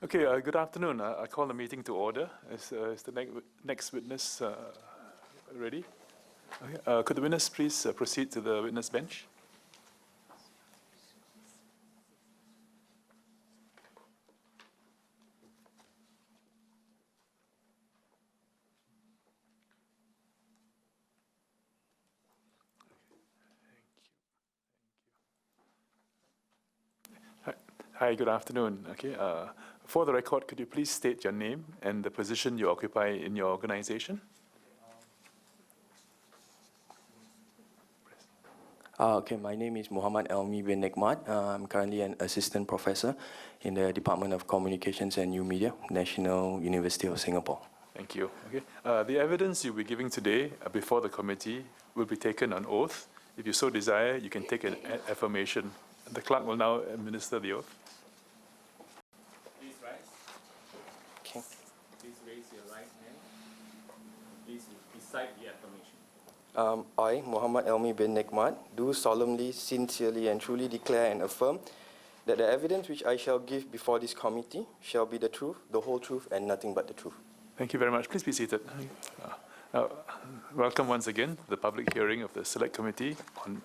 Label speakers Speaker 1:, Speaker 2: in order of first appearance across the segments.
Speaker 1: Okay, good afternoon. I call the meeting to order. Is the next witness ready? Okay. Could the witness please proceed to the witness bench? Hi, good afternoon. Okay, for the record, could you please state your name and the position you occupy in your organization?
Speaker 2: Okay, my name is Mohamed Elmie Bin Nekmat. I'm currently an assistant professor in the Department of Communications and New Media, National University of Singapore.
Speaker 1: Thank you. Okay, the evidence you'll be giving today before the committee will be taken on oath. If you so desire, you can take an affirmation. The clerk will now administer the oath.
Speaker 3: Please rise.
Speaker 2: Okay.
Speaker 3: Please raise your right hand. Please recite the affirmation.
Speaker 2: I, Mohamed Elmie Bin Nekmat, do solemnly, sincerely, and truly declare and affirm that the evidence which I shall give before this committee shall be the truth, the whole truth, and nothing but the truth.
Speaker 1: Thank you very much. Please be seated. Welcome once again to the public hearing of the Select Committee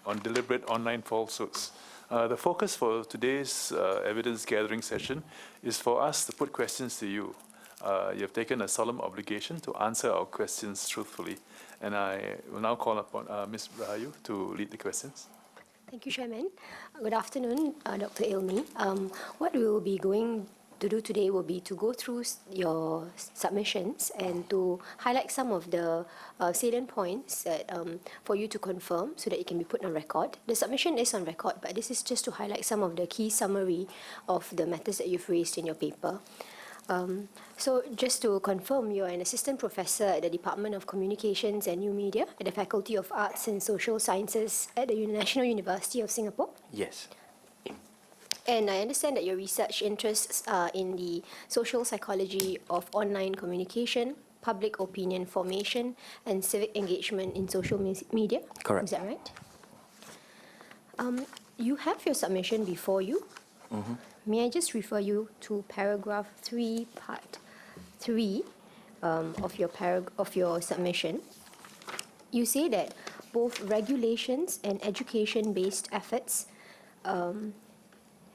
Speaker 1: on Deliberate Online Falsehoods. The focus for today's evidence gathering session is for us to put questions to you. You have taken a solemn obligation to answer our questions truthfully. And I will now call upon Ms. Rahayu to lead the questions.
Speaker 4: Thank you, Chairman. Good afternoon, Dr. Elmie. What we will be going to do today will be to go through your submissions and to highlight some of the salient points that, for you to confirm so that it can be put on record. The submission is on record, but this is just to highlight some of the key summary of the matters that you've raised in your paper. So just to confirm, you're an assistant professor at the Department of Communications and New Media at the Faculty of Arts and Social Sciences at the National University of Singapore?
Speaker 2: Yes.
Speaker 4: And I understand that your research interests are in the social psychology of online communication, public opinion formation, and civic engagement in social media?
Speaker 2: Correct.
Speaker 4: Is that right? You have your submission before you.
Speaker 2: Mm-hmm.
Speaker 4: May I just refer you to paragraph 3, part 3 of your submission. You say that both regulations and education-based efforts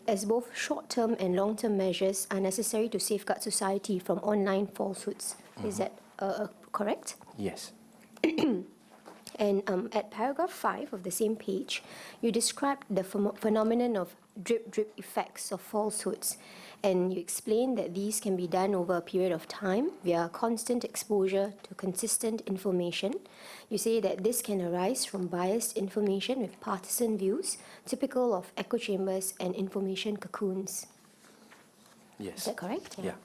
Speaker 4: as both short-term and long-term measures are necessary to safeguard society from online falsehoods. Mm-hmm. Is that correct?
Speaker 2: Yes.
Speaker 4: And at paragraph 5 of the same page, you describe the phenomenon of drip effects of falsehoods, and you explain that these can be done over a period of time via constant exposure to consistent information. You say that this can arise from biased information with partisan views, typical of echo chambers and information cocoons.
Speaker 2: Yes.
Speaker 4: Is that correct?
Speaker 2: Yeah.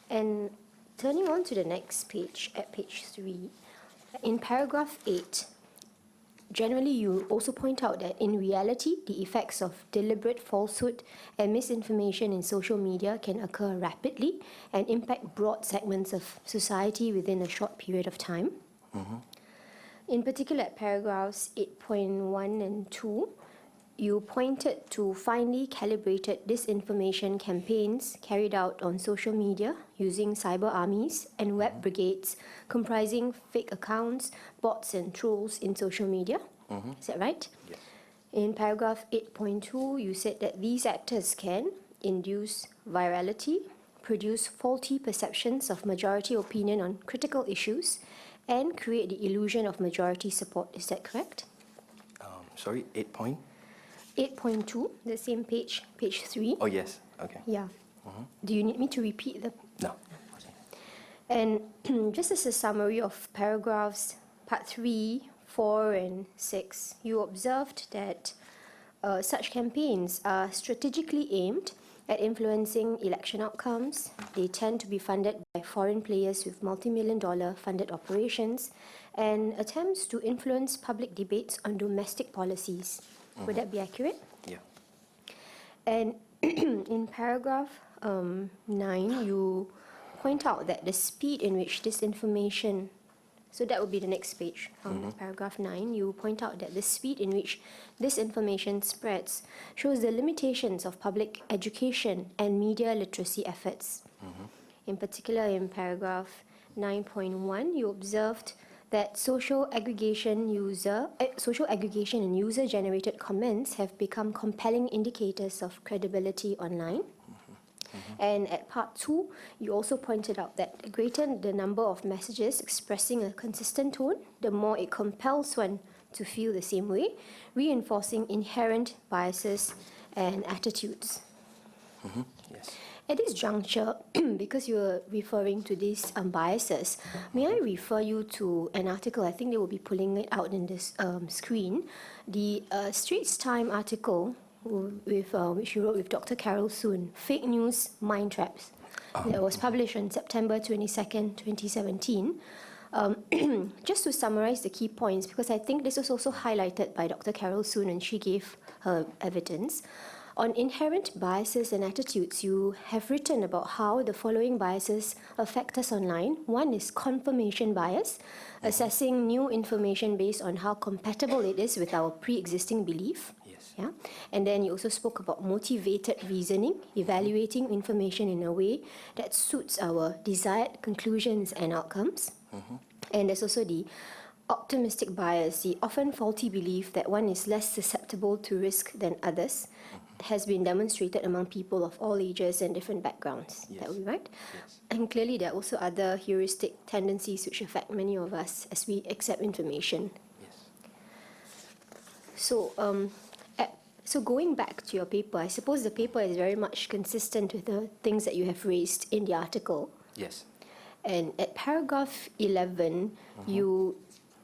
Speaker 4: And turning on to the next page, at page 3, in paragraph 8, generally you also point out that in reality, the effects of deliberate falsehood and misinformation in social media can occur rapidly and impact broad segments of society within a short period of time.
Speaker 2: Mm-hmm.
Speaker 4: In particular, at paragraphs 8.1 and 2, you pointed to finely calibrated disinformation campaigns carried out on social media using cyber armies and web brigades comprising fake accounts, bots and trolls in social media. Mm-hmm. Is that right?
Speaker 2: Yes.
Speaker 4: In paragraph 8.2, you said that these actors can induce virality, produce faulty perceptions of majority opinion on critical issues, and create the illusion of majority support. Is that correct?
Speaker 2: Sorry,
Speaker 4: 8.2, the same page, page 3.
Speaker 2: Oh, yes. Okay.
Speaker 4: Yeah.
Speaker 2: Mm-hmm.
Speaker 4: Do you need me to repeat the...
Speaker 2: No.
Speaker 4: And just as a summary of paragraphs, part 3, 4, and 6, you observed that such campaigns are strategically aimed at influencing election outcomes. They tend to be funded by foreign players with multi-million-dollar funded operations and attempts to influence public debates on domestic policies. Mm-hmm. Would that be accurate?
Speaker 2: Yeah.
Speaker 4: And in paragraph 9, you point out that the speed in which this information So that would be the next page. Paragraph 9, you point out that the speed in which this information spreads shows the limitations of public education and media literacy efforts. In particular, in paragraph 9.1, you observed that social aggregation and user-generated comments have become compelling indicators of credibility online. And at part 2, you also pointed out that the greater the number of messages expressing a consistent tone, the more it compels one to feel the same way, reinforcing inherent biases and attitudes.
Speaker 2: Yes.
Speaker 4: At this juncture, because you were referring to these biases, may I refer you to an article? I think they will be pulling it out in this screen. The Straits Times article which you wrote with Dr. Carol Soon, Fake News Mind Traps, that was published on September 22nd, 2017. Just to summarize the key points, because I think this was also highlighted by Dr. Carol Soon and she gave her evidence. On inherent biases and attitudes, you have written about how the following biases affect us online. One is confirmation bias, assessing new information based on how compatible it is with our pre-existing belief. Yeah? And then you also spoke about motivated reasoning, evaluating information in a way that suits our desired conclusions and outcomes. And there's also the optimistic bias, the often faulty belief that one is less susceptible to risk than others, has been demonstrated among people of all ages and different backgrounds.
Speaker 2: Yes.
Speaker 4: That would be right?
Speaker 2: Yes.
Speaker 4: And clearly there are also other heuristic tendencies which affect many of us as we accept information.
Speaker 2: Yes.
Speaker 4: So going back to your paper, I suppose the paper is very much consistent with the things that you have raised in the article.
Speaker 2: Yes.
Speaker 4: And at paragraph 11, you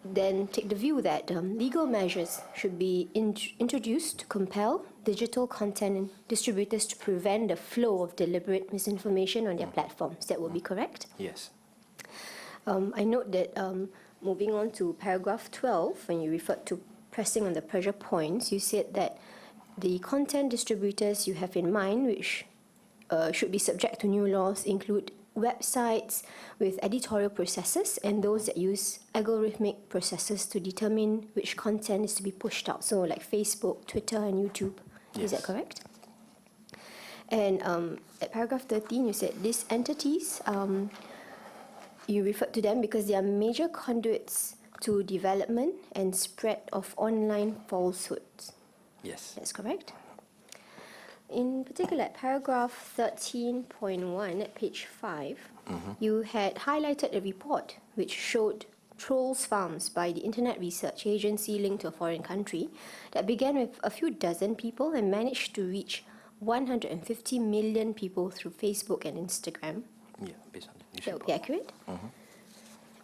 Speaker 4: then take the view that legal measures should be introduced to compel digital content distributors to prevent the flow of deliberate misinformation on their platforms. That would be correct?
Speaker 2: Yes.
Speaker 4: I note that moving on to paragraph 12, when you referred to pressing on the pressure points, you said that the content distributors you have in mind, which should be subject to new laws, include websites with editorial processes and those that use algorithmic processes to determine which content is to be pushed out. So like Facebook, Twitter, and YouTube. Is that correct? And at paragraph 13, you said these entities, you referred to them because they are major conduits to development and spread of online falsehoods.
Speaker 2: Yes.
Speaker 4: That's correct. In particular, at paragraph 13.1 at page 5, you had highlighted a report which showed trolls farms by the Internet Research Agency linked to a foreign country that began with a few dozen people and managed to reach 150 million people through Facebook and Instagram.
Speaker 2: Yeah, based on the news
Speaker 4: That would be
Speaker 2: report.
Speaker 4: accurate.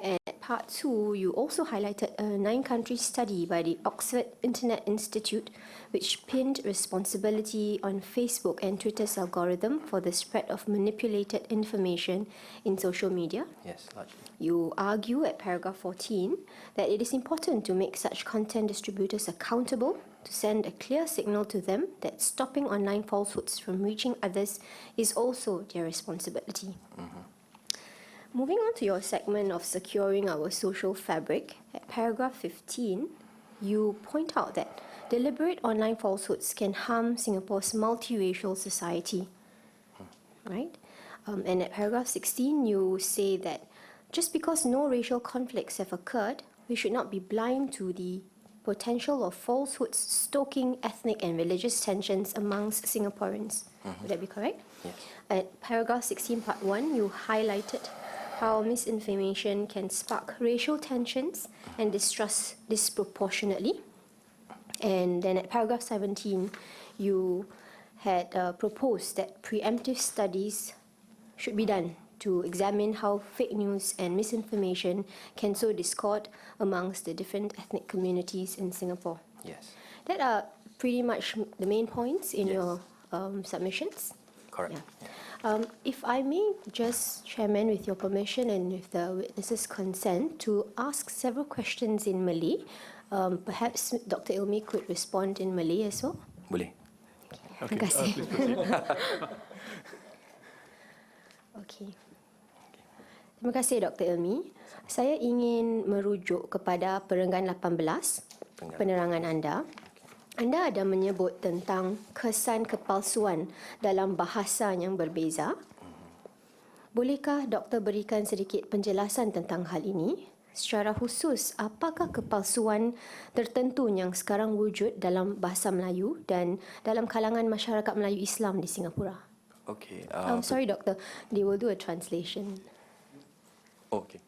Speaker 4: And at part 2, you also highlighted a 9-country study by the Oxford Internet Institute which pinned responsibility on Facebook and Twitter's algorithm for the spread of manipulated information in social media.
Speaker 2: Yes, largely.
Speaker 4: You argue at paragraph 14 that it is important to make such content distributors accountable, to send a clear signal to them that stopping online falsehoods from reaching others is also their responsibility. Moving on to your segment of securing our social fabric, at paragraph 15, you point out that deliberate online falsehoods can harm Singapore's multiracial society, right? And at paragraph 16, you say that just because no racial conflicts have occurred, we should not be blind to the potential of falsehoods stoking ethnic and religious tensions amongst Singaporeans. Would that be correct?
Speaker 2: Yes.
Speaker 4: At paragraph 16, part 1, you highlighted how misinformation can spark racial tensions and distrust disproportionately. And then at paragraph 17, you had proposed that preemptive studies should be done to examine how fake news and misinformation can sow discord amongst the different ethnic communities in Singapore.
Speaker 2: Yes.
Speaker 4: That are pretty much the main points in
Speaker 2: Yes.
Speaker 4: your submissions.
Speaker 2: Correct.
Speaker 4: Yeah. If I may just, Chairman, with your permission and with the witness's consent, to ask several questions in Malay. Perhaps Dr. Elmie could respond in Malay as well.
Speaker 2: Boleh.
Speaker 4: Terima kasih.
Speaker 1: please proceed.
Speaker 4: Okay. Terima kasih, Dr. Elmie. Saya ingin merujuk kepada perenggan 18, penerangan anda. Anda ada menyebut tentang kesan kepalsuan dalam bahasa yang berbeza. Bolehkah doktor berikan sedikit penjelasan tentang hal ini? Secara khusus, apakah kepalsuan tertentu yang sekarang wujud dalam bahasa Melayu dan dalam kalangan masyarakat Melayu Islam di Singapura?
Speaker 2: Okay.
Speaker 4: Sorry, doctor. They will do a translation.
Speaker 2: Okay.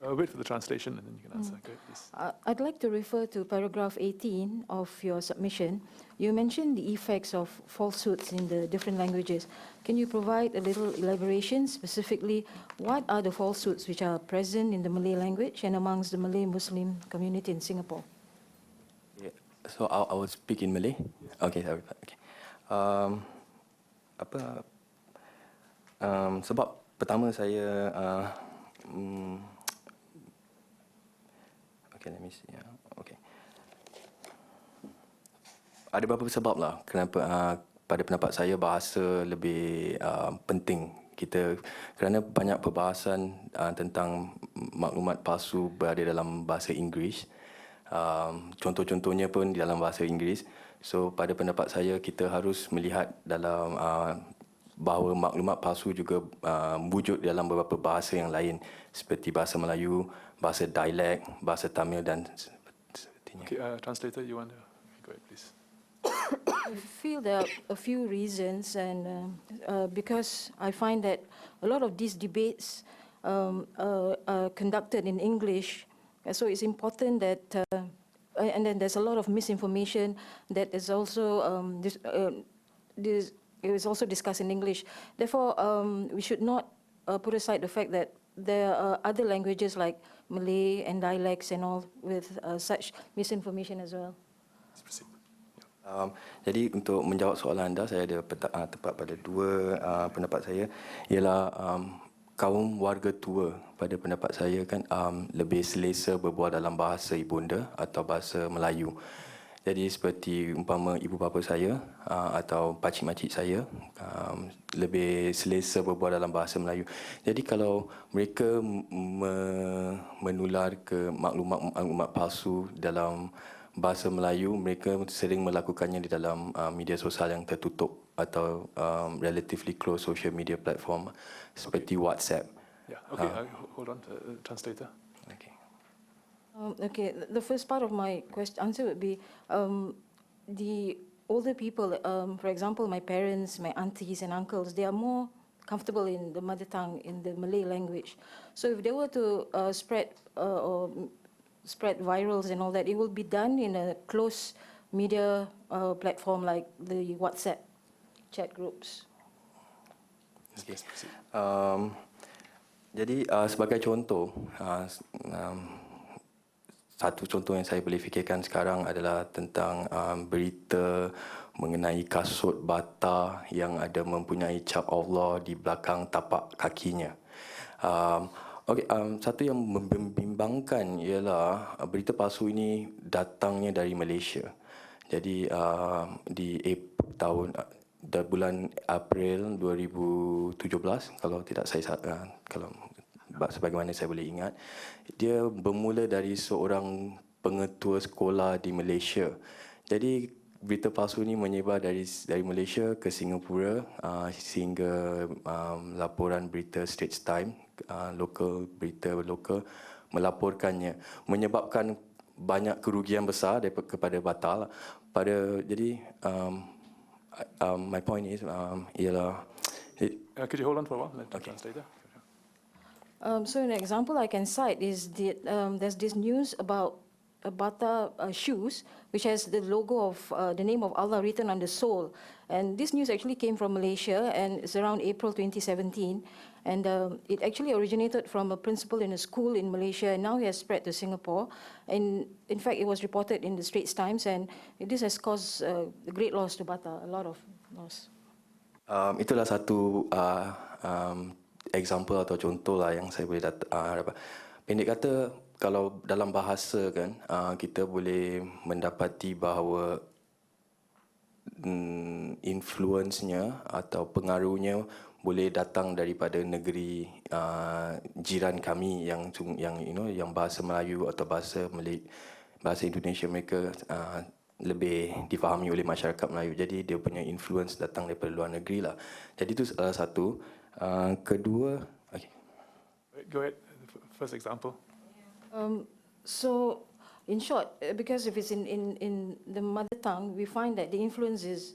Speaker 1: Wait for the translation and then you can answer. Go ahead, please.
Speaker 5: I'd like to refer to paragraph 18 of your submission. You mentioned the effects of falsehoods in the different languages. Can you provide a little elaboration, specifically what are the falsehoods which are present in the Malay language and amongst the Malay Muslim community in Singapore?
Speaker 2: Yeah. So I will speak in Malay. Okay, sorry. Okay. Sebab pertama saya okay, let me see. Okay. Ada beberapa sebab lah kenapa pada pendapat saya bahasa lebih penting kita, kerana banyak perbahasan tentang maklumat palsu berada dalam bahasa Inggeris. Contoh-contohnya pun di dalam bahasa Inggeris. So pada pendapat saya kita harus melihat dalam bahawa maklumat palsu juga wujud dalam beberapa bahasa yang lain seperti bahasa Melayu, bahasa dialek, bahasa Tamil dan sepertinya.
Speaker 1: Okay, translator, you want to go ahead, please.
Speaker 5: I feel there are a few reasons, and because I find that a lot of these debates are conducted in English, so it's important that, and then there's a lot of misinformation that is also it was also discussed in English. Therefore, we should not put aside the fact that there are other languages like Malay and dialects and all with such misinformation as well.
Speaker 1: Let's proceed.
Speaker 2: Jadi untuk menjawab soalan anda, saya ada tepat pada dua pendapat saya, ialah kaum warga tua pada pendapat saya kan lebih selesa berbual dalam bahasa ibunda atau bahasa Melayu. Jadi seperti umpama ibu bapa saya atau pakcik-makcik saya lebih selesa berbual dalam bahasa Melayu. Jadi kalau mereka menular ke maklumat palsu dalam bahasa Melayu, mereka sering melakukannya di dalam media sosial yang tertutup atau relatively close social media platform seperti WhatsApp.
Speaker 1: Yeah, okay, hold on, translator.
Speaker 2: Okay.
Speaker 5: Okay, the first part of my answer would be the older people, for example, my parents, my aunties and uncles, they are more comfortable in the mother tongue, in the Malay language. So if they were to spread virals and all that, it will be done in a close media platform like the WhatsApp chat groups.
Speaker 1: Okay. Let's proceed.
Speaker 2: Jadi sebagai contoh, satu contoh yang saya boleh fikirkan sekarang adalah tentang berita mengenai kasut bata yang ada mempunyai cap Allah di belakang tapak kakinya. Satu yang membimbangkan ialah berita palsu ini datangnya dari Malaysia. Jadi di bulan April 2017, kalau tidak saya kalau sebagaimana saya boleh ingat, dia bermula dari seorang pengetua sekolah di Malaysia. Jadi berita palsu ini menyebar dari Malaysia ke Singapura sehingga laporan berita Straits Times, berita lokal melaporkannya, menyebabkan banyak kerugian besar kepada batal. Jadi my point is ialah.
Speaker 1: Could you hold on for a while? Let the translator.
Speaker 5: So an example I can cite is there's this news about Bata shoes, which has the logo of the name of Allah written on the sole. And this news actually came from Malaysia, and it's around April 2017. And it actually originated from a principal in a school in Malaysia, and now it has spread to Singapore. And in fact, it was reported in the Straits Times, and this has caused great loss to Bata, a lot of loss.
Speaker 2: Itulah satu example atau contoh lah yang saya boleh dapat. Pendek kata, kalau dalam bahasa kan, kita boleh mendapati bahawa influence-nya atau pengaruhnya boleh datang daripada negeri jiran kami yang yang bahasa Melayu atau bahasa Indonesia mereka lebih difahami oleh masyarakat Melayu. Jadi dia punya influence datang daripada luar negeri lah. Jadi itu salah satu. Kedua, okay.
Speaker 1: Go ahead. First example.
Speaker 5: So, in short, because if it's in the mother tongue, we find that the influence is,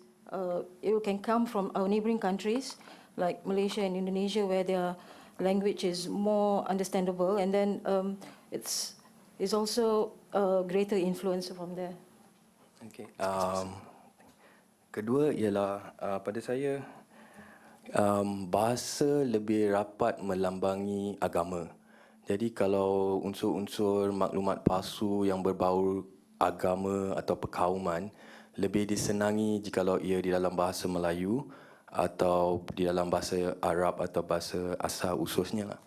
Speaker 5: it can come from our neighboring countries, like Malaysia and Indonesia, where their language is more understandable, and then it's also a greater influence from there.
Speaker 2: Okay. Kedua ialah pada saya bahasa lebih rapat melambangi agama. Jadi kalau unsur-unsur maklumat palsu yang berbau agama atau perkauman lebih disenangi jikalau ia di dalam bahasa Melayu atau di dalam bahasa Arab atau bahasa asal ususnya lah.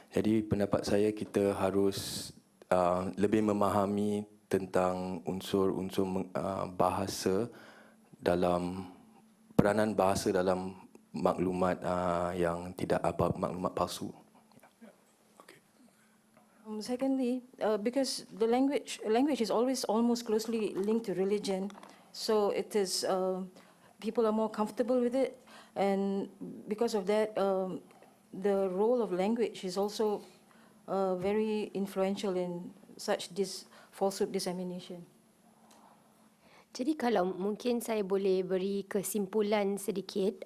Speaker 2: Jadi pendapat saya kita harus lebih memahami tentang unsur-unsur bahasa dalam peranan bahasa dalam maklumat yang tidak maklumat palsu.
Speaker 5: Secondly, because the language is always almost closely linked to religion, so it is people are more comfortable with it, and because of that, the role of language is also very influential in such falsehood dissemination.
Speaker 4: Jadi kalau mungkin saya boleh beri kesimpulan sedikit,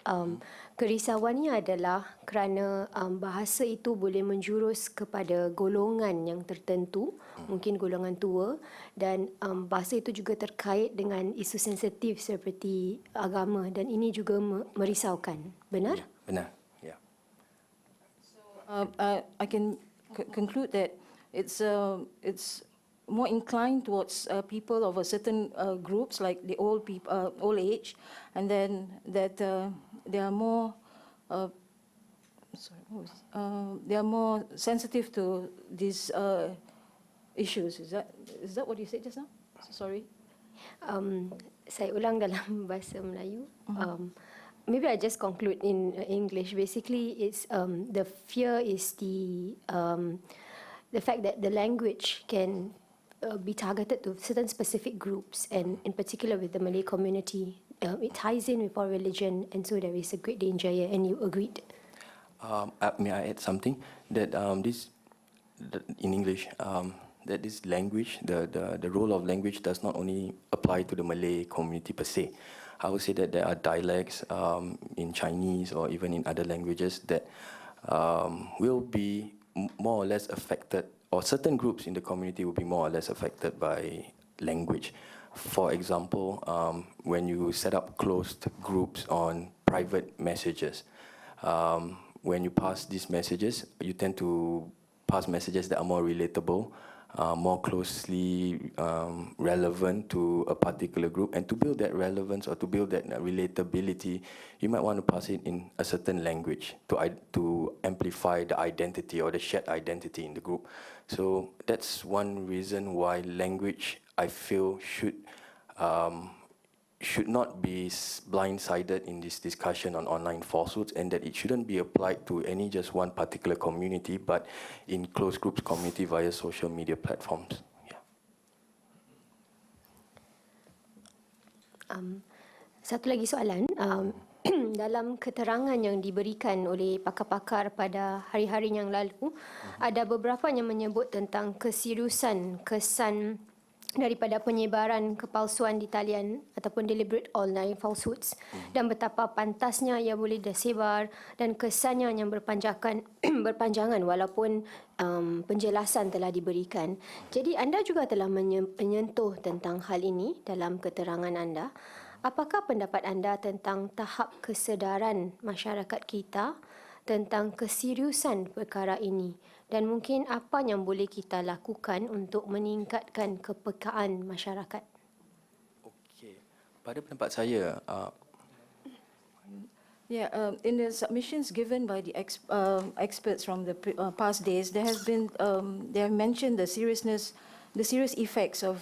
Speaker 4: kerisauannya adalah kerana bahasa itu boleh menjurus kepada golongan yang tertentu, mungkin golongan tua, dan bahasa itu juga terkait dengan isu sensitif seperti agama, dan ini juga merisaukan. Benar?
Speaker 2: Benar, ya.
Speaker 5: So I can conclude that it's more inclined towards people of a certain groups, like the old age, and then that they are more they are more sensitive to these issues. Is that what you said just now? Sorry.
Speaker 4: Saya ulang dalam bahasa Melayu. Maybe I just conclude in English. Basically, it's the fear is the fact that the language can be targeted to certain specific groups, and in particular with the Malay community. It ties in with our religion, and so there is a great danger here, and you agreed.
Speaker 2: May I add something? That in English, that this language, the role of language does not only apply to the Malay community per se. I would say that there are dialects in Chinese or even in other languages that will be more or less affected, or certain groups in the community will be more or less affected by language. For example, when you set up closed groups on private messages, when you pass these messages, you tend to pass messages that are more relatable, more closely relevant to a particular group. And to build that relevance or to build that relatability, you might want to pass it in a certain language to amplify the identity or the shared identity in the group. So that's one reason why language, I feel, should not be blindsided in this discussion on online falsehoods, and that it shouldn't be applied to any just one particular community, but in closed groups community via social media platforms. Yeah.
Speaker 4: Satu lagi soalan. Dalam keterangan yang diberikan oleh pakar-pakar pada hari-hari yang lalu, ada beberapa yang menyebut tentang keseriusan kesan daripada penyebaran kepalsuan di talian ataupun deliberate online falsehoods, dan betapa pantasnya ia boleh tersebar dan kesannya yang berpanjangan walaupun penjelasan telah diberikan. Jadi anda juga telah menyentuh tentang hal ini dalam keterangan anda. Apakah pendapat anda tentang tahap kesedaran masyarakat kita tentang keseriusan perkara ini, dan mungkin apa yang boleh kita lakukan untuk meningkatkan kepekaan masyarakat?
Speaker 2: Okey, pada pendapat saya,
Speaker 5: in the submissions given by the experts from the past days, they have mentioned the serious effects of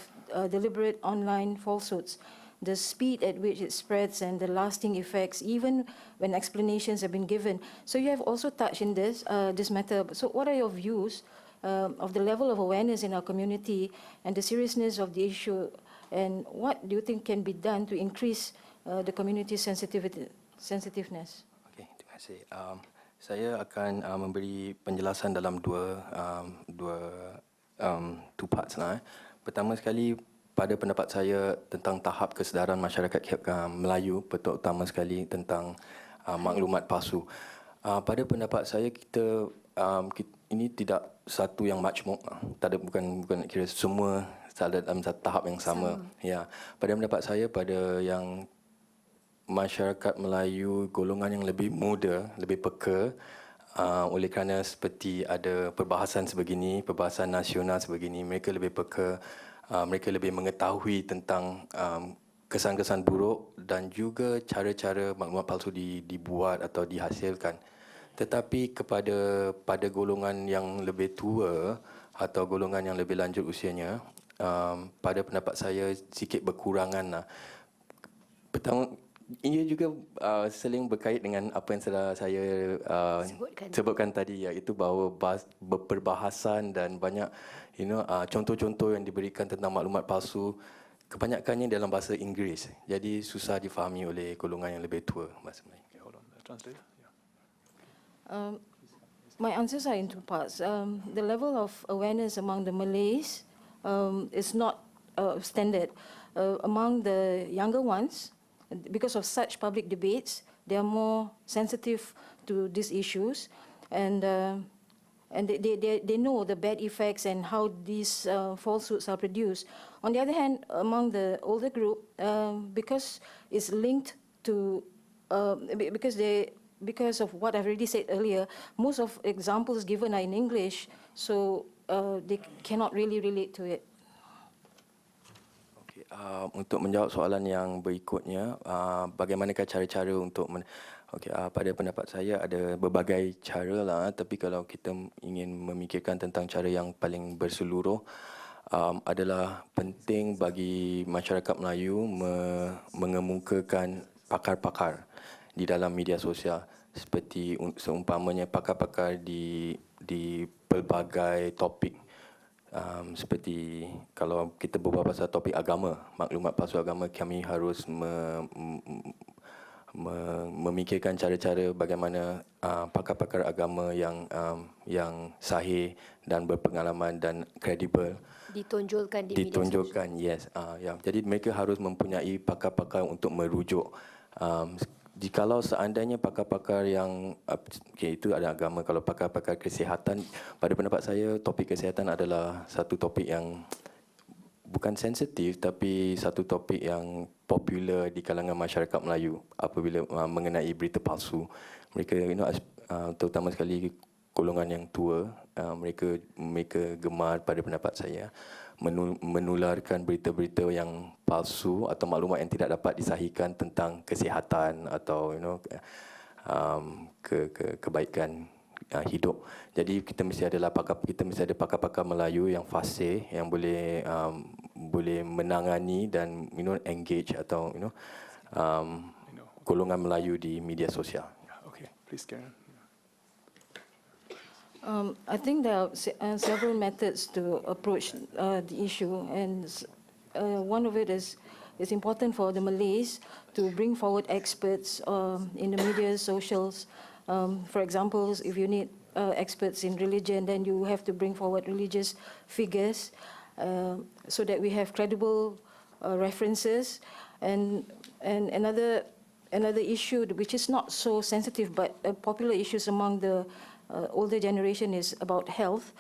Speaker 5: deliberate online falsehoods. the speed at which it spreads and the lasting effects, even when explanations have been given. So you have also touched in this matter. So what are your views of the level of awareness in our community and the seriousness of the issue, and what do you think can be done to increase the community's sensitiveness?
Speaker 2: Okey, terima kasih. Saya akan memberi penjelasan dalam two parts lah. Pertama sekali, pada pendapat saya tentang tahap kesedaran masyarakat Melayu, terutama sekali tentang maklumat palsu. Pada pendapat saya ini tidak satu yang majmuk, bukan kira semua dalam satu tahap yang sama. Ya, pada pendapat saya, pada yang masyarakat Melayu golongan yang lebih muda, lebih peka, oleh kerana seperti ada perbahasan sebegini, perbahasan nasional sebegini, mereka lebih peka, mereka lebih mengetahui tentang kesan-kesan buruk dan juga cara-cara maklumat palsu dibuat atau dihasilkan. Tetapi pada golongan yang lebih tua atau golongan yang lebih lanjut usianya, pada pendapat saya sikit berkurangan lah. Pertama, ia juga seling berkait dengan apa yang saya sebutkan tadi, iaitu bahawa perbahasan dan banyak contoh-contoh yang diberikan tentang maklumat palsu kebanyakannya dalam bahasa Inggeris. Jadi susah difahami oleh golongan yang lebih tua bahasa Melayu.
Speaker 1: Okay, hold on. The translator.
Speaker 5: My answers are in two parts. The level of awareness among the Malays is not standard. Among the younger ones, because of such public debates, they are more sensitive to these issues, and they know the bad effects and how these falsehoods are produced. On the other hand, among the older group, because it's linked to, because of what I've already said earlier, most of examples given are in English, so they cannot really relate to it.
Speaker 2: Untuk menjawab soalan yang berikutnya, bagaimanakah cara-cara untuk pada pendapat saya ada berbagai cara lah, tapi kalau kita ingin memikirkan tentang cara yang paling berseluruh, adalah penting bagi masyarakat Melayu mengemukakan pakar-pakar di dalam media sosial, seperti seumpamanya pakar-pakar di pelbagai topik. Seperti kalau kita berbual pasal topik agama, maklumat palsu agama, kami harus memikirkan cara-cara bagaimana pakar-pakar agama yang sahih dan berpengalaman dan kredibel
Speaker 4: ditonjolkan di media sosial.
Speaker 2: Yes. Jadi mereka harus mempunyai pakar-pakar untuk merujuk. Jikalau seandainya pakar-pakar yang itu ada agama, kalau pakar-pakar kesihatan, pada pendapat saya topik kesihatan adalah satu topik yang bukan sensitif, tapi satu topik yang popular di kalangan masyarakat Melayu apabila mengenai berita palsu. Mereka terutama sekali golongan yang tua, mereka gemar pada pendapat saya menularkan berita-berita yang palsu atau maklumat yang tidak dapat disahihkan tentang kesihatan atau kebaikan hidup. Jadi kita mesti ada pakar-pakar Melayu yang fasih, yang boleh menangani dan engage atau golongan Melayu di media sosial.
Speaker 1: Okay, please carry on.
Speaker 5: I think there are several methods to approach the issue, and one of it is it's important for the Malays to bring forward experts in the media, socials. For example, if you need experts in religion, then you have to bring forward religious figures so that we have credible references. And another issue which is not so sensitive but popular issues among the older generation is about health,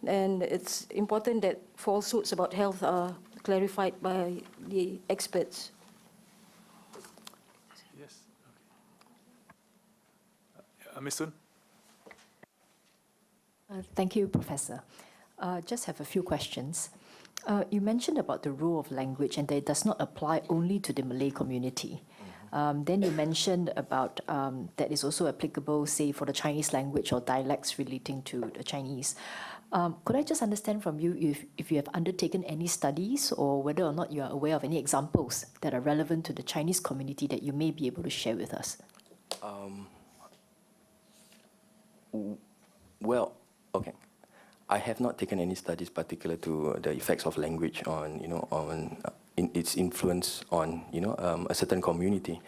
Speaker 5: and it's important that falsehoods about health are clarified by the experts.
Speaker 1: Yes. Okay. Ms. Sun?
Speaker 6: Thank you, Professor. Just have a few questions. You mentioned about the role of language and that it does not apply only to the Malay community. Then you mentioned about that is also applicable, say, for the Chinese language or dialects relating to the Chinese. Could I just understand from you if you have undertaken any studies or whether or not you are aware of any examples that are relevant to the Chinese community that you may be able to share with us?
Speaker 2: Well, okay. I have not taken any studies particular to the effects of language on, its influence on, a certain community.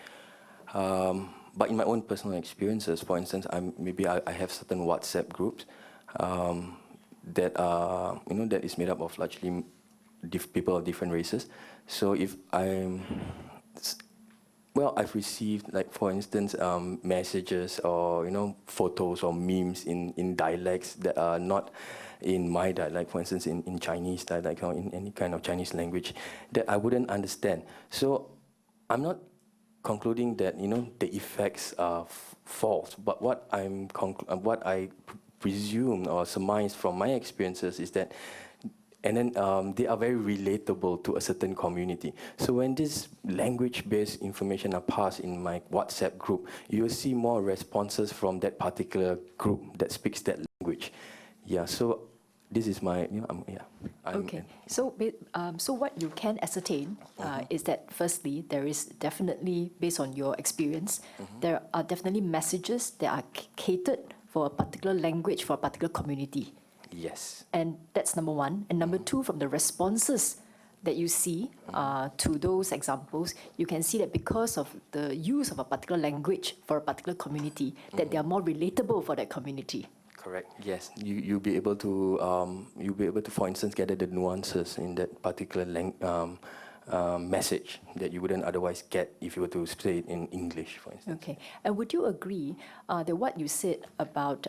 Speaker 2: But in my own personal experiences, for instance, I have certain WhatsApp groups that are, that is made up of largely people of different races. So if I've received, like, for instance, messages or, photos or memes in dialects that are not in my dialect, for instance, in Chinese dialect or in any kind of Chinese language that I wouldn't understand. So I'm not concluding that, the effects are false, but what I presume or surmise from my experiences is that, and then they are very relatable to a certain community. So when this language-based information are passed in my WhatsApp group, you will see more responses from that particular group that speaks that language. Yeah, so this is my,
Speaker 6: Okay, so what you can ascertain is that firstly, there is definitely, based on your experience, there are definitely messages that are catered for a particular language, for a particular community.
Speaker 2: Yes.
Speaker 6: And that's number one. And number two, from the responses that you see to those examples, you can see that because of the use of a particular language for a particular community, that they are more relatable for that community.
Speaker 2: Correct. Yes, you'll be able to, for instance, gather the nuances in that particular message that you wouldn't otherwise get if you were to say it in English, for instance.
Speaker 6: Okay. And would you agree that what you said about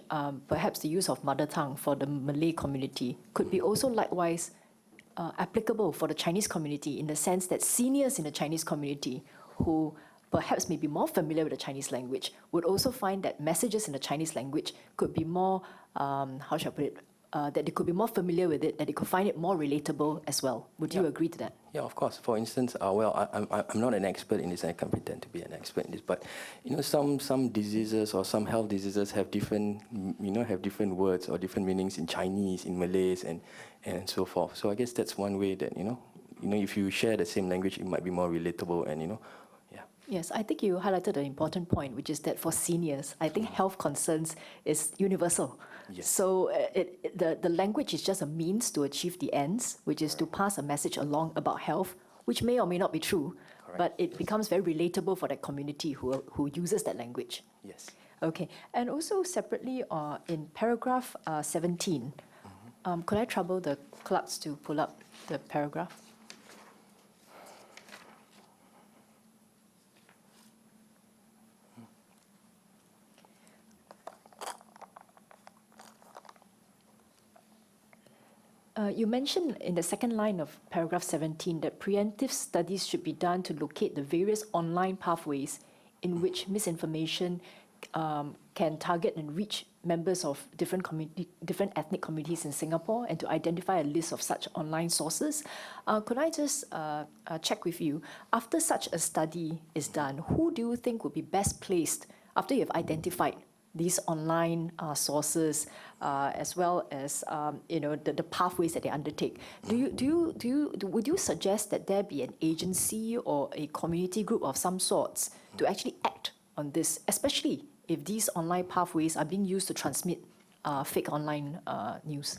Speaker 6: perhaps the use of mother tongue for the Malay community could be also likewise applicable for the Chinese community, in the sense that seniors in the Chinese community who perhaps may be more familiar with the Chinese language would also find that messages in the Chinese language could be more, how shall I put it, that they could be more familiar with it, that they could find it more relatable as well. Would you agree to that?
Speaker 2: Yeah, of course. For instance, I'm not an expert in this, and I can't pretend to be an expert in this, but some diseases or some health diseases have different words or different meanings in Chinese, in Malays, and so forth. So I guess that's one way that if you share the same language, it might be more relatable, and
Speaker 6: Yes, I think you highlighted an important point, which is that for seniors, I think health concerns is universal.
Speaker 2: Yes.
Speaker 6: So the language is just a means to achieve the ends, which is to pass a message along about health, which may or may not be true, but it becomes very relatable for that community who uses that language.
Speaker 2: Yes.
Speaker 6: Okay, and also separately in paragraph 17, could I trouble the clerks to pull up the paragraph? You mentioned in the second line of paragraph 17 that preemptive studies should be done to locate the various online pathways in which misinformation can target and reach members of different ethnic communities in Singapore, and to identify a list of such online sources. Could I just check with you, after such a study is done, who do you think would be best placed, after you've identified these online sources, as well as the pathways that they undertake? Would you suggest that there be an agency or a community group of some sorts to actually act on this, especially if these online pathways are being used to transmit fake online news?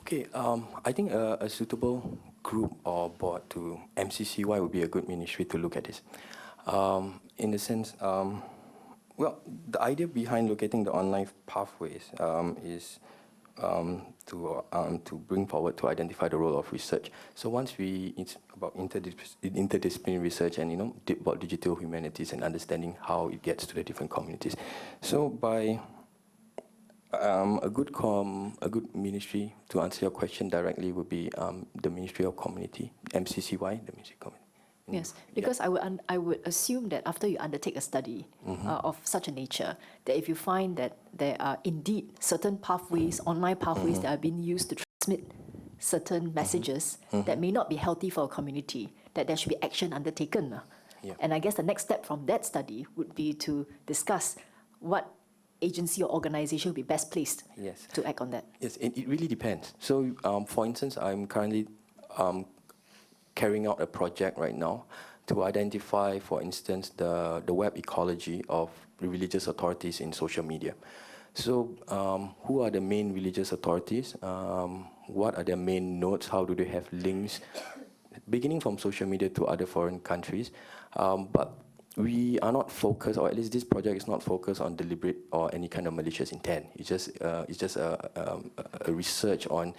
Speaker 2: Okay, I think a suitable group or board to MCCY would be a good ministry to look at this. In the sense, well, the idea behind locating the online pathways is to bring forward, to identify the role of research. So once it's about interdisciplinary research and about digital humanities and understanding how it gets to the different communities. So by a good ministry, to answer your question directly, would be the Ministry of Community, MCCY, the Ministry of Community.
Speaker 6: Yes, because I would assume that after you undertake a study of such a nature, that if you find that there are indeed certain pathways, online pathways that are being used to transmit certain messages that may not be healthy for a community, that there should be action undertaken.
Speaker 2: Yeah.
Speaker 6: And I guess the next step from that study would be to discuss what agency or organization would be best placed
Speaker 2: Yes.
Speaker 6: to act on that.
Speaker 2: Yes, it really depends. So, for instance, I'm currently carrying out a project right now to identify, for instance, the web ecology of the religious authorities in social media. So, who are the main religious authorities? What are their main nodes? How do they have links? Beginning from social media to other foreign countries. But we are not focused, or at least this project is not focused on deliberate or any kind of malicious intent. It's just a research on,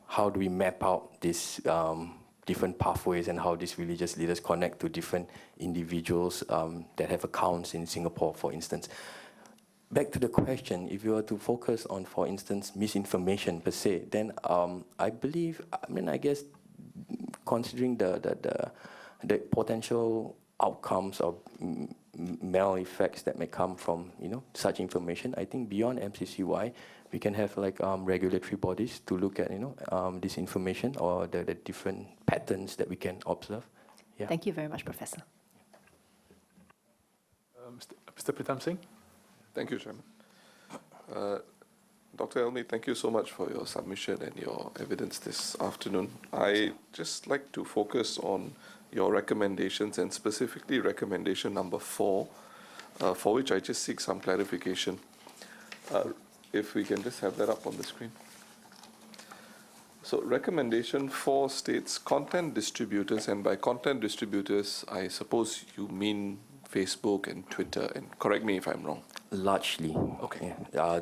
Speaker 2: how do we map out these different pathways and how these religious leaders connect to different individuals that have accounts in Singapore, for instance. Back to the question, if you were to focus on, for instance, misinformation per se, then I guess, considering the potential outcomes or mal effects that may come from such information, I think beyond MCCY, we can have regulatory bodies to look at this information or the different patterns that we can observe. Yeah.
Speaker 6: Thank you very much, Professor.
Speaker 1: Mr. Pritam Singh?
Speaker 7: Thank you, Chairman. Dr. Elmie, thank you so much for your submission and your evidence this afternoon. I just like to focus on your recommendations and specifically recommendation number 4, for which I just seek some clarification. If we can just have that up on the screen. So recommendation 4 states content distributors, and by content distributors, I suppose you mean Facebook and Twitter, and correct me if I'm wrong.
Speaker 2: Largely.
Speaker 7: Okay.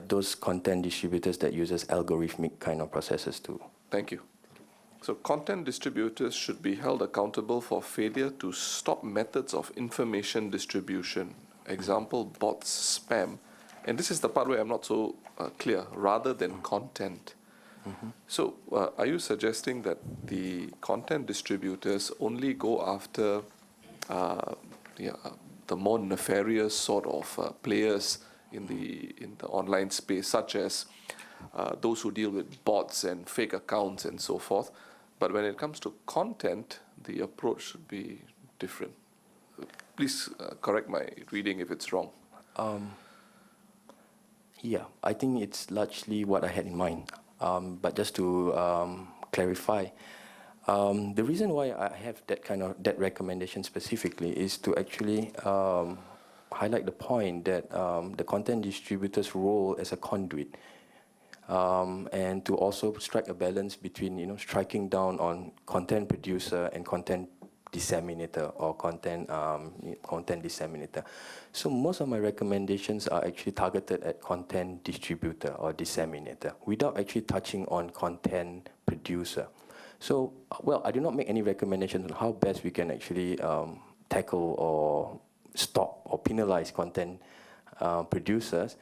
Speaker 2: Those content distributors that uses algorithmic kind of processes too.
Speaker 7: Thank you. So content distributors should be held accountable for failure to stop methods of information distribution, example, bots, spam. And this is the part where I'm not so clear, rather than content. So are you suggesting that the content distributors only go after the more nefarious sort of players in the online space, such as those who deal with bots and fake accounts and so forth? But when it comes to content, the approach should be different. Please correct my reading if it's wrong.
Speaker 2: Yeah, I think it's largely what I had in mind. But just to clarify, the reason why I have that recommendation specifically is to actually highlight the point that the content distributor's role as a conduit, and to also strike a balance between striking down on content producer and content disseminator or content disseminator. So most of my recommendations are actually targeted at content distributor or disseminator without actually touching on content producer. So, well, I do not make any recommendations on how best we can actually tackle or stop or penalize content producers.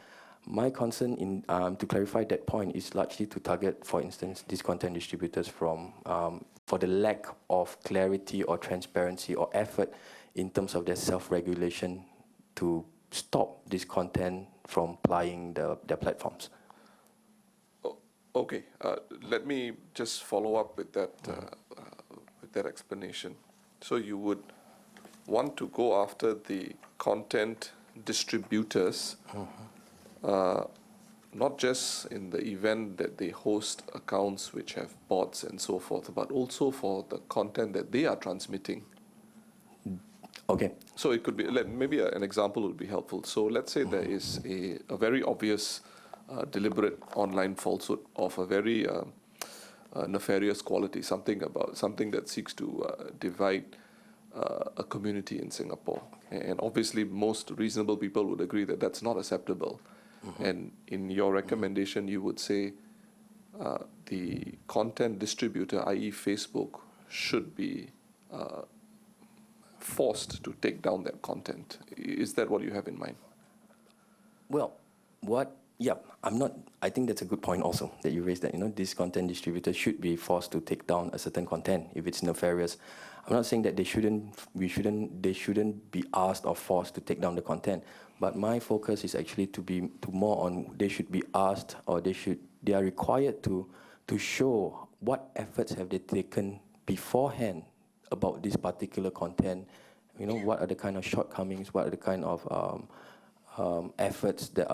Speaker 2: My concern to clarify that point is largely to target, for instance, these content distributors for the lack of clarity or transparency or effort in terms of their self-regulation to stop this content from plying their platforms.
Speaker 7: Okay, let me just follow up with that explanation. So you would want to go after the content distributors, not just in the event that they host accounts which have bots and so forth, but also for the content that they are transmitting.
Speaker 2: Okay.
Speaker 7: So it could be, maybe an example would be helpful. So let's say there is a very obvious deliberate online falsehood of a very nefarious quality, something that seeks to divide a community in Singapore. And obviously most reasonable people would agree that that's not acceptable. And in your recommendation, you would say the content distributor, i.e. Facebook, should be forced to take down that content. Is that what you have in mind?
Speaker 2: Well, I think that's a good point also that you raised, that these content distributors should be forced to take down a certain content if it's nefarious. I'm not saying that they shouldn't be asked or forced to take down the content, but my focus is actually to more on they should be asked, or they are required to show what efforts have they taken beforehand about this particular content what are the kind of shortcomings, what are the kind of efforts that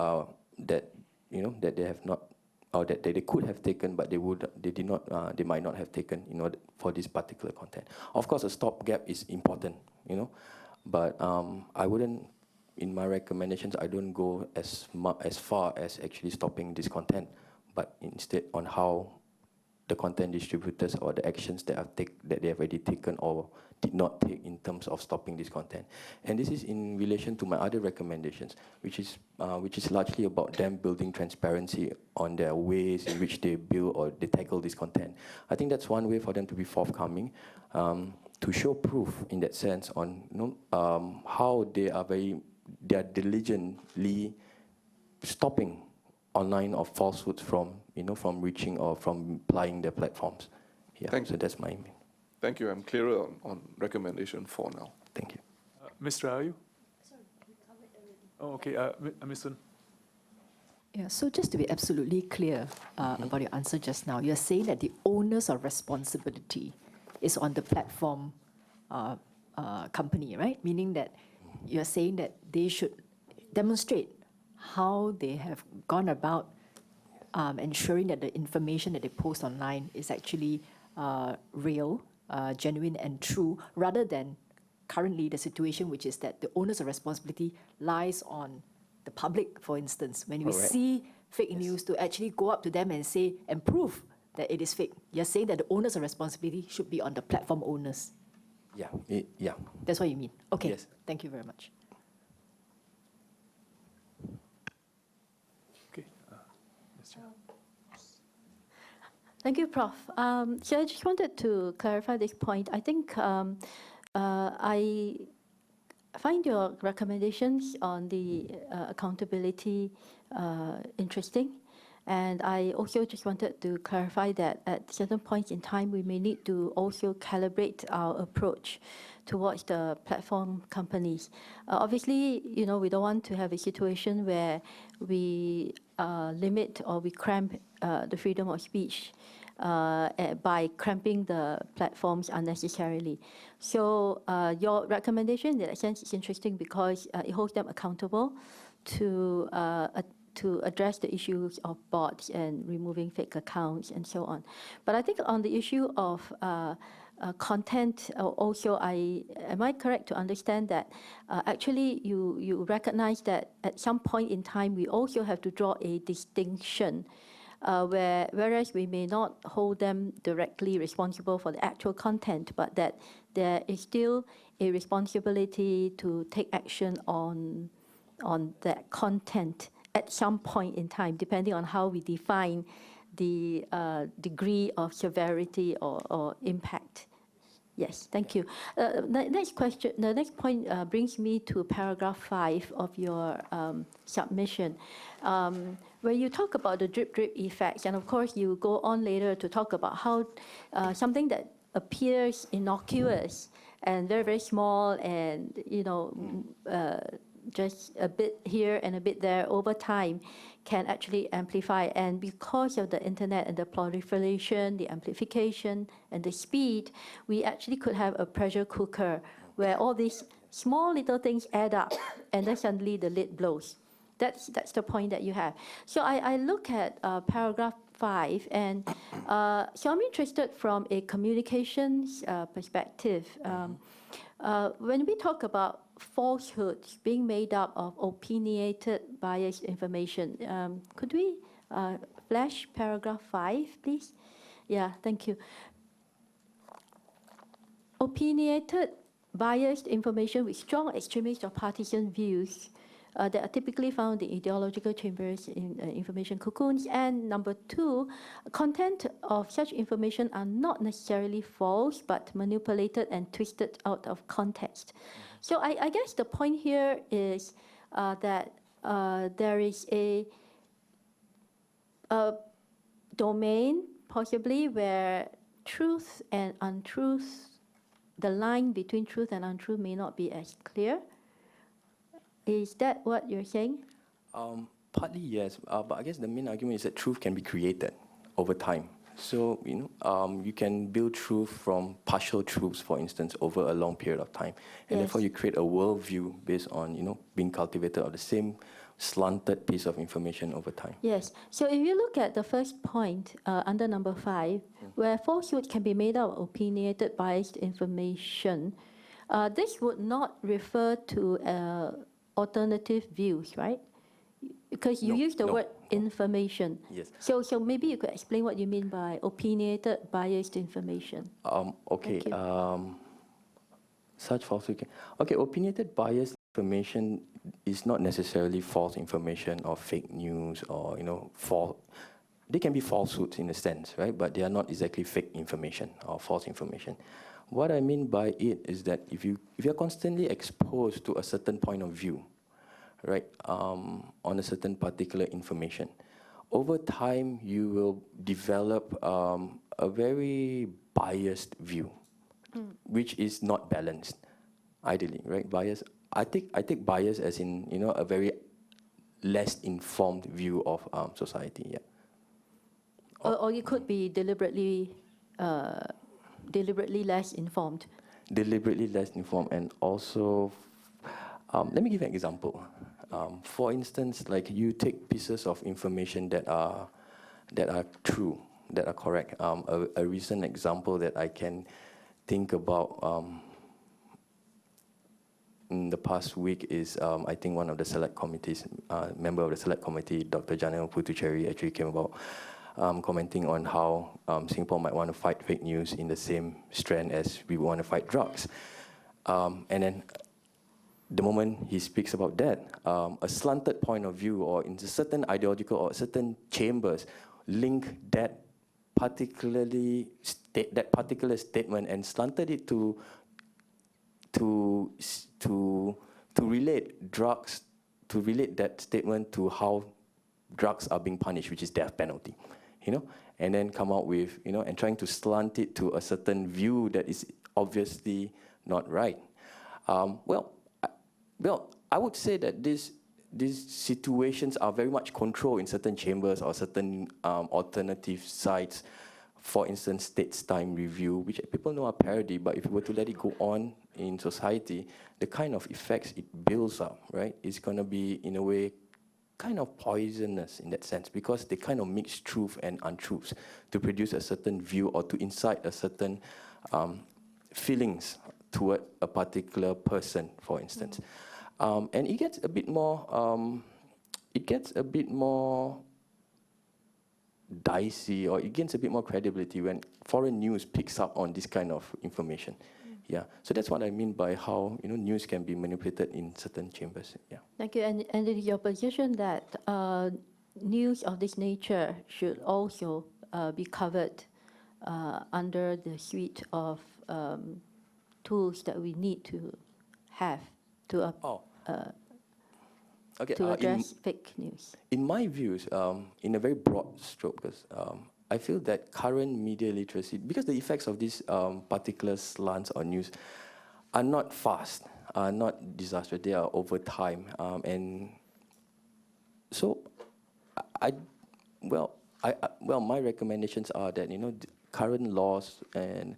Speaker 2: that they have not, or that they could have taken, but they did not, they might not have taken, for this particular content. Of course, a stopgap is important, but I wouldn't, in my recommendations, I don't go as far as actually stopping this content, but instead on how the content distributors or the actions that they have already taken or did not take in terms of stopping this content. And this is in relation to my other recommendations, which is largely about them building transparency on their ways in which they build or they tackle this content. I think that's one way for them to be forthcoming, to show proof in that sense on how they are diligently stopping online or falsehoods from reaching or from applying their platforms. Yeah, so that's my aim.
Speaker 7: Thank you. I'm clearer on recommendation 4 now.
Speaker 2: Thank you.
Speaker 1: Mr. Ayu? Sorry, you covered already. Oh, okay. Ms. Sun.
Speaker 6: Yeah, so just to be absolutely clear about your answer just now, you're saying that the onus of responsibility is on the platform company, right? Meaning that you're saying that they should demonstrate how they have gone about ensuring that the information that they post online is actually real, genuine and true, rather than currently the situation which is that the onus of responsibility lies on the public, for instance. When we see fake news, to actually go up to them and say and prove that it is fake. You're saying that the onus of responsibility should be on the platform owners.
Speaker 2: Yeah, yeah.
Speaker 6: That's what you mean. Okay,
Speaker 2: yes.
Speaker 6: Thank you very much.
Speaker 1: Okay. Ms. Chia.
Speaker 8: Thank you, Prof. So I just wanted to clarify this point. I think I find your recommendations on the accountability interesting. And I also just wanted to clarify that at certain points in time, we may need to also calibrate our approach towards the platform companies. Obviously, we don't want to have a situation where we limit or we cramp the freedom of speech by cramping the platforms unnecessarily. So your recommendation in that sense is interesting because it holds them accountable to address the issues of bots and removing fake accounts and so on. But I think on the issue of content, also, am I correct to understand that actually you recognize that at some point in time we also have to draw a distinction whereas we may not hold them directly responsible for the actual content, but that there is still a responsibility to take action on that content at some point in time, depending on how we define the degree of severity or impact. Yes, thank you. The next point brings me to paragraph 5 of your submission, where you talk about the drip effects, and of course you go on later to talk about how something that appears innocuous and very, very small and, just a bit here and a bit there over time can actually amplify. And because of the internet and the proliferation, the amplification and the speed, we actually could have a pressure cooker where all these small little things add up and then suddenly the lid blows. That's the point that you have. So I look at paragraph 5, and so I'm interested from a communications perspective. When we talk about falsehoods being made up of opinionated, biased information, could we flash paragraph 5, please? Yeah, thank you. Opinionated, biased information with strong extremist or partisan views that are typically found in ideological chambers in information cocoons. And number 2, content of such information are not necessarily false, but manipulated and twisted out of context. So I guess the point here is that there is a domain, possibly, where truth and untruth, the line between truth and untruth may not be as clear. Is that what you're saying?
Speaker 2: Partly, yes. But I guess the main argument is that truth can be created over time. So, you can build truth from partial truths, for instance, over a long period of time. And therefore, you create a worldview based on, being cultivated of the same slanted piece of information over time.
Speaker 8: Yes. So if you look at the first point under number 5, where falsehood can be made out of opinionated, biased information, this would not refer to alternative views, right? Because you use the word information.
Speaker 2: Yes.
Speaker 8: So maybe you could explain what you mean by opinionated, biased information.
Speaker 2: Okay.
Speaker 8: Thank you.
Speaker 2: Such falsehood. Okay, opinionated, biased information is not necessarily false information or fake news or they can be falsehoods in a sense, right? But they are not exactly fake information or false information. What I mean by it is that if you're constantly exposed to a certain point of view, right, on a certain particular information, over time you will develop a very biased view, which is not balanced, ideally, right? Bias. I take bias as in a very less informed view of society. Yeah.
Speaker 8: Or you could be deliberately less informed.
Speaker 2: Deliberately less informed, and also, let me give you an example. For instance, like you take pieces of information that are true, that are correct. A recent example that I can think about in the past week is I think one of the select committees, member of the select committee, Dr. Janil Putucherry, actually came about commenting on how Singapore might want to fight fake news in the same strand as we want to fight drugs. And then the moment he speaks about that, a slanted point of view or in certain ideological or certain chambers link that particular statement and slanted it to relate drugs, to relate that statement to how drugs are being punished, which is death penalty, and then come out with, and trying to slant it to a certain view that is obviously not right. Well, I would say that these situations are very much controlled in certain chambers or certain alternative sites. For instance, States Time Review, which people know are parody, but if you were to let it go on in society, the kind of effects it builds up, right, is going to be, in a way, kind of poisonous in that sense, because they kind of mix truth and untruths to produce a certain view or to incite a certain feelings toward a particular person, for instance. And it gets a bit more, dicey, or it gains a bit more credibility when foreign news picks up on this kind of information. Yeah, so that's what I mean by how news can be manipulated in certain chambers. Yeah.
Speaker 8: Thank you. And it is your position that news of this nature should also be covered under the suite of tools that we need to have to address fake news?
Speaker 2: In my views, in a very broad stroke, because I feel that current media literacy, because the effects of these particular slants or news are not fast, are not disastrous, they are over time. And so, my recommendations are that, current laws and,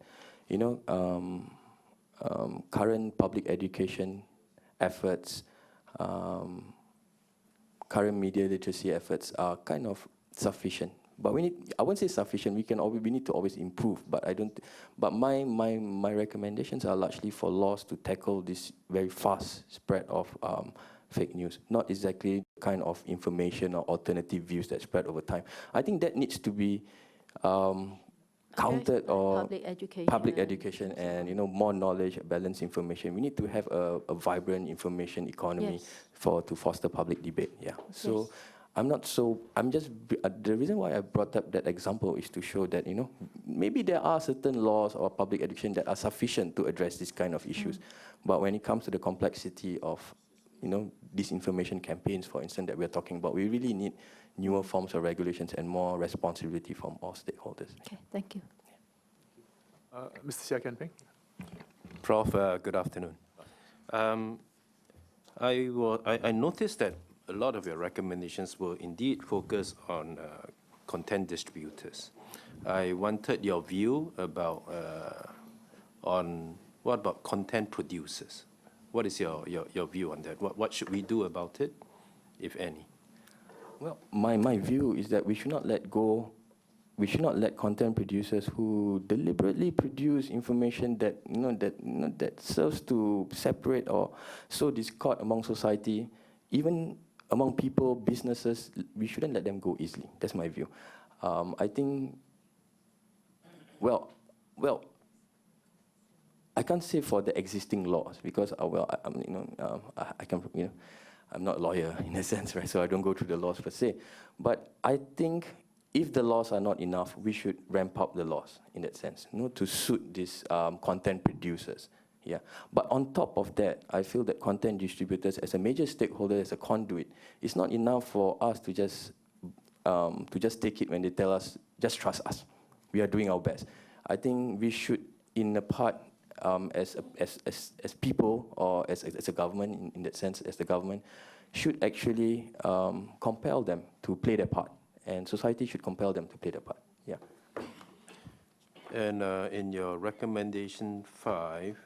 Speaker 2: current public education efforts, current media literacy efforts are kind of sufficient. But I won't say sufficient. We need to always improve. But my recommendations are largely for laws to tackle this very fast spread of fake news, not exactly the kind of information or alternative views that spread over time. I think that needs to be counted, or public education and more knowledge, balanced information. We need to have a vibrant information economy to foster public debate. Yeah. So the reason why I brought up that example is to show that maybe there are certain laws or public education that are sufficient to address this kind of issues, but when it comes to the complexity of disinformation campaigns, for instance, that we're talking about, we really need newer forms of regulations and more responsibility from all stakeholders.
Speaker 8: Okay, thank you.
Speaker 1: Mr. Sia Kian Peng.
Speaker 9: Prof, good afternoon. I noticed that a lot of your recommendations will indeed focus on content distributors. I wanted your view about on what about content producers? What is your view on that? What should we do about it, if any?
Speaker 2: Well, my view is that we should not let content producers who deliberately produce information that that serves to separate or sow discord among society, even among people, businesses. We shouldn't let them go easily. That's my view. I think. Well, I can't say for the existing laws because I'm not a lawyer in a sense, right? So I don't go through the laws per se. But I think if the laws are not enough, we should ramp up the laws in that sense, to suit these content producers. Yeah. But on top of that, I feel that content distributors, as a major stakeholder, as a conduit, it's not enough for us to just take it when they tell us, just trust us. We are doing our best. I think we should, in a part, as people or as a government, in that sense, as the government, should actually compel them to play their part, and society should compel them to play their part. Yeah.
Speaker 9: And in your recommendation 5,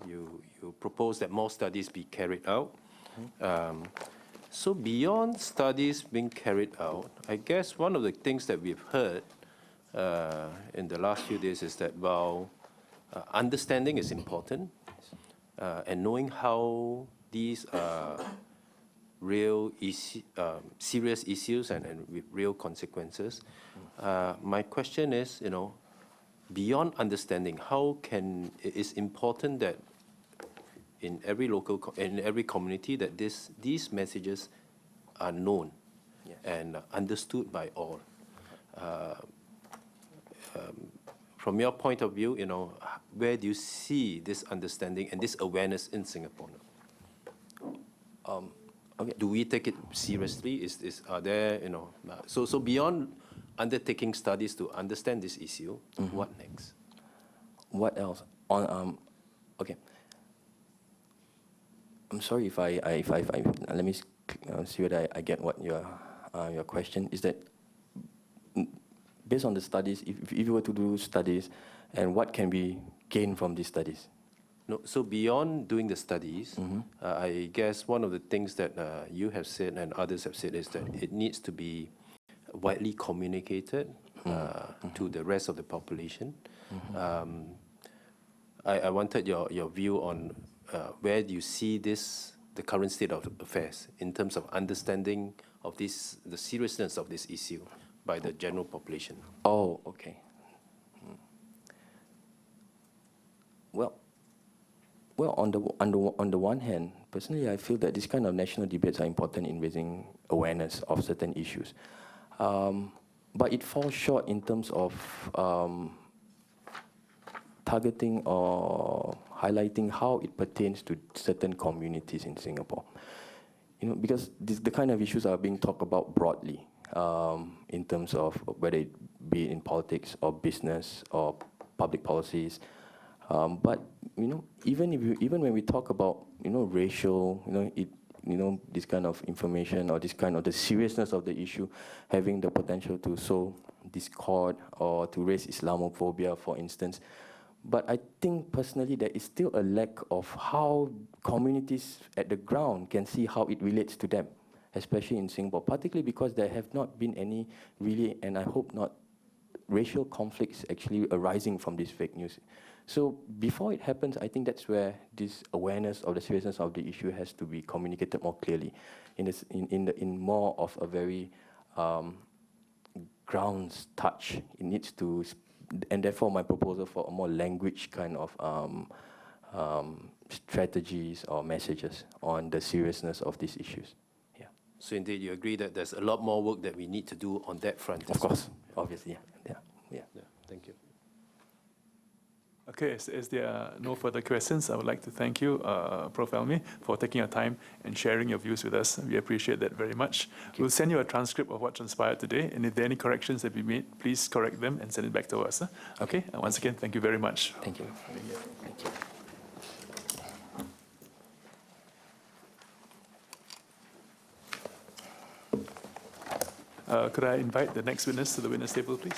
Speaker 9: you propose that more studies be carried out. So beyond studies being carried out, I guess one of the things that we've heard in the last few days is that while understanding is important, and knowing how these are real serious issues and with real consequences, my question is, beyond understanding, it's important that in every in every community that these messages are known and understood by all. From your point of view, where do you see this understanding and this awareness in Singapore now?
Speaker 2: Okay.
Speaker 9: Do we take it seriously? Are there, so beyond undertaking studies to understand this issue, what next?
Speaker 2: What else? Okay. I'm sorry if I let me see whether I get what your question is. That based on the studies, if you were to do studies, and what can we gain from these studies?
Speaker 9: No, so beyond doing the studies, I guess one of the things that you have said and others have said is that it needs to be widely communicated to the rest of the population. I wanted your view on where do you see the current state of affairs in terms of understanding of the seriousness of this issue by the general population.
Speaker 2: Oh, okay. Well, on the one hand, personally, I feel that these kind of national debates are important in raising awareness of certain issues. But it falls short in terms of targeting or highlighting how it pertains to certain communities in Singapore. Because the kind of issues are being talked about broadly in terms of whether it be in politics or business or public policies. But even when we talk about racial, this kind of information or this kind of the seriousness of the issue having the potential to sow discord or to raise Islamophobia, for instance. But I think personally there is still a lack of how communities at the ground can see how it relates to them, especially in Singapore, particularly because there have not been any really, and I hope not, racial conflicts actually arising from this fake news. So before it happens, I think that's where this awareness of the seriousness of the issue has to be communicated more clearly, in more of a very grounds touch. It needs to, and therefore my proposal for a more language kind of strategies or messages on the seriousness of these issues. Yeah.
Speaker 9: So indeed, you agree that there's a lot more work that we need to do on that front.
Speaker 2: Of course, obviously, yeah.
Speaker 9: Thank you.
Speaker 1: Okay, as there are no further questions, I would like to thank you, Prof. Elmie, for taking your time and sharing your views with us. We appreciate that very much. We'll send you a transcript of what transpired today, and if there are any corrections that we made, please correct them and send it back to us. Okay, and once again, thank you very much.
Speaker 2: Thank you. Thank you.
Speaker 1: Could I invite the next witness to the witness table, please?